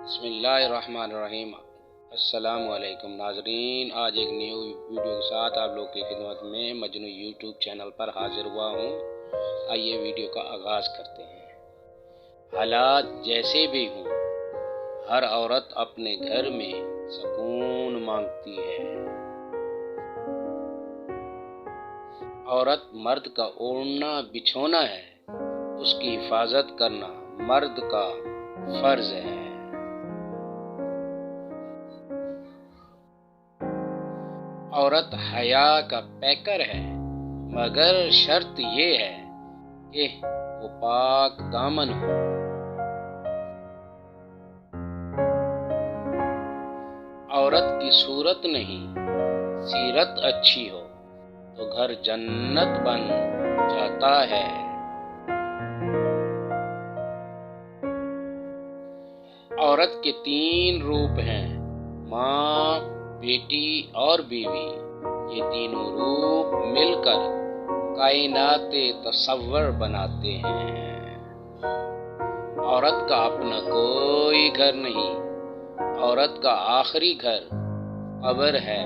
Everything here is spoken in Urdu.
بسم اللہ الرحمن الرحیم۔ السلام علیکم ناظرین، آج ایک نیو ویڈیو کے ساتھ آپ لوگ کی خدمت میں مجنو یوٹیوب چینل پر حاضر ہوا ہوں۔ آئیے ویڈیو کا آغاز کرتے ہیں۔ حالات جیسے بھی ہوں، ہر عورت اپنے گھر میں سکون مانگتی ہے۔ عورت مرد کا اوڑھنا بچھونا ہے، اس کی حفاظت کرنا مرد کا فرض ہے۔ عورت حیا کا پیکر ہے، مگر شرط یہ ہے کہ وہ پاک دامن ہو۔ عورت کی صورت نہیں، سیرت اچھی ہو تو گھر جنت بن جاتا ہے۔ عورت کے 3 روپ ہیں: ماں، بیٹی اور بیوی۔ یہ تینوں روپ مل کر کائنات تصور بناتے ہیں۔ عورت کا اپنا کوئی گھر نہیں، عورت کا آخری گھر قبر ہے۔